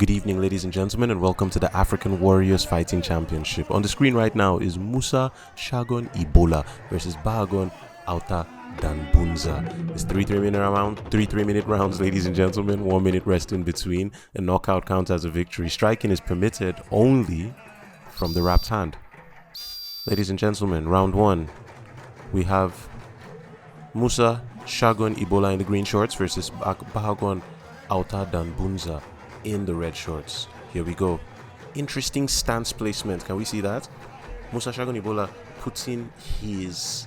Good evening, ladies and gentlemen, and welcome to the African Warriors Fighting Championship. On the screen right now is Musa Shagon Ebola versus Bahagon Auta Danbunza. It's three 3-minute rounds, ladies and gentlemen. 1 minute rest in between. A knockout counts as a victory. Striking is permitted only from the wrapped hand. Ladies and gentlemen, round one. We have Musa Shagon Ebola in the green shorts versus Bahagon Auta Danbunza in the red shorts. Here we go. Interesting stance placement. Can we see that? Musa Shagon Ebola putting his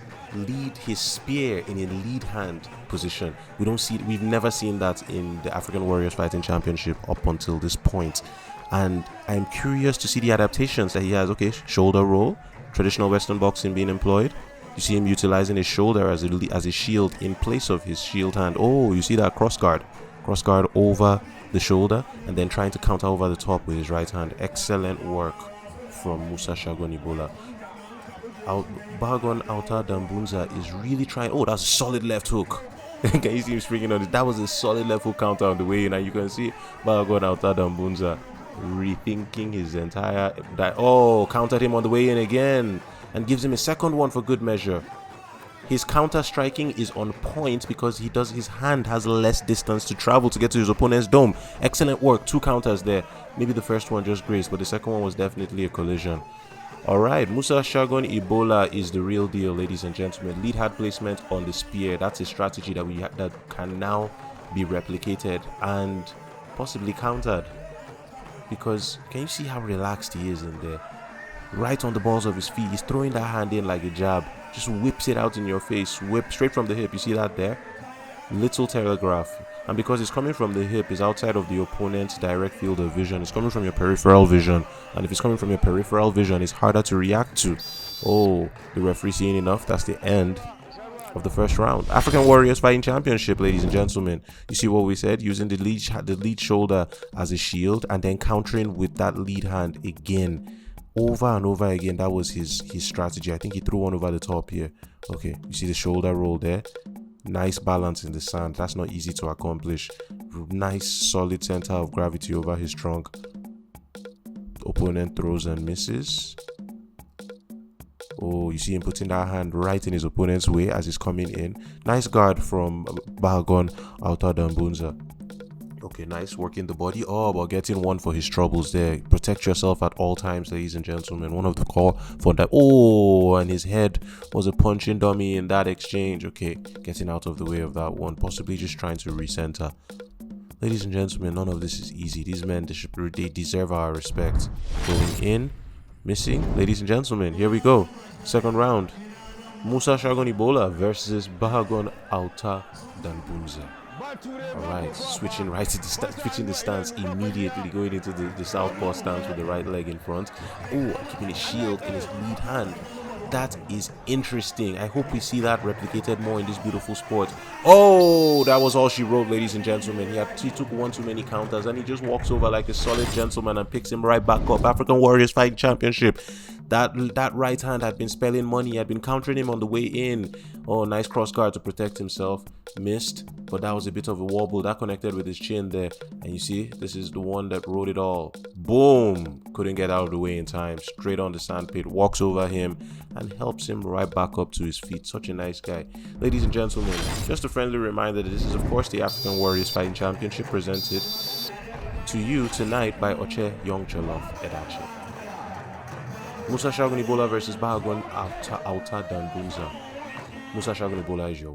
spear in a lead hand position. We've never seen that in the African Warriors Fighting Championship up until this point. And I'm curious to see the adaptations that he has. Okay, shoulder roll, traditional Western boxing being employed. You see him utilizing his shoulder as a shield in place of his shield hand. Oh, you see that cross guard over the shoulder and then trying to counter over the top with his right hand. Excellent work from Musa Shagon Ebola. Bahagon Auta Danbunza is really trying. Oh, that's a solid left hook. Can you see him springing on it? That was a solid left hook counter on the way in, and you can see Bahagon Auta Danbunza rethinking his entire countered him on the way in again and gives him a second one for good measure. His counter striking is on point because his hand has less distance to travel to get to his opponent's dome. Excellent work. 2 counters there. Maybe the first one just grazed, but the second one was definitely a collision. Alright, Musa Shagon Ebola is the real deal, ladies and gentlemen. Lead hand placement on the spear. That's a strategy that can now be replicated and possibly countered. Because can you see how relaxed he is in there? Right on the balls of his feet. He's throwing that hand in like a jab. Just whips it out in your face. Whip straight from the hip. You see that there? Little telegraph. And because it's coming from the hip, it's outside of the opponent's direct field of vision. It's coming from your peripheral vision. And if it's coming from your peripheral vision, it's harder to react to. Oh, the referee seeing enough. That's the end of the first round. African Warriors Fighting Championship, ladies and gentlemen. You see what we said? Using the lead shoulder as a shield and then countering with that lead hand again. Over and over again. That was his strategy. I think he threw one over the top here. Okay, you see the shoulder roll there. Nice balance in the sand. That's not easy to accomplish. Nice solid center of gravity over his trunk. Opponent throws and misses. Oh, you see him putting that hand right in his opponent's way as he's coming in. Nice guard from Bahagon Auta Danbunza. Okay, nice working the body. Oh, but getting one for his troubles there. Protect yourself at all times, ladies and gentlemen. One of the call for that. Oh, and his head was a punching dummy in that exchange. Okay, getting out of the way of that one. Possibly just trying to recenter. Ladies and gentlemen, none of this is easy. These men, they deserve our respect. Going in, missing. Ladies and gentlemen, here we go. Second round. Musa Shagon Ebola versus Bahagon Auta Danbunza. Alright, switching the stance immediately, going into the southpaw stance with the right leg in front. Oh, keeping his shield in his lead hand. That is interesting. I hope we see that replicated more in this beautiful sport. Oh, that was all she wrote, ladies and gentlemen. He took one too many counters and he just walks over like a solid gentleman and picks him right back up. African Warriors Fighting Championship. That right hand had been spelling money. He had been countering him on the way in. Oh, nice cross guard to protect himself. Missed, but that was a bit of a wobble. That connected with his chin there. And you see, this is the one that wrote it all. Boom! Couldn't get out of the way in time. Straight on the sandpit. Walks over him and helps him right back up to his feet. Such a nice guy. Ladies and gentlemen, just a friendly reminder that this is, of course, the African Warriors Fighting Championship presented to you tonight by Oche Young Cholof Edache. Musa Shagon Ebola versus Bahagon Auta Danbunza. Musa Shagon Ebola is your winner.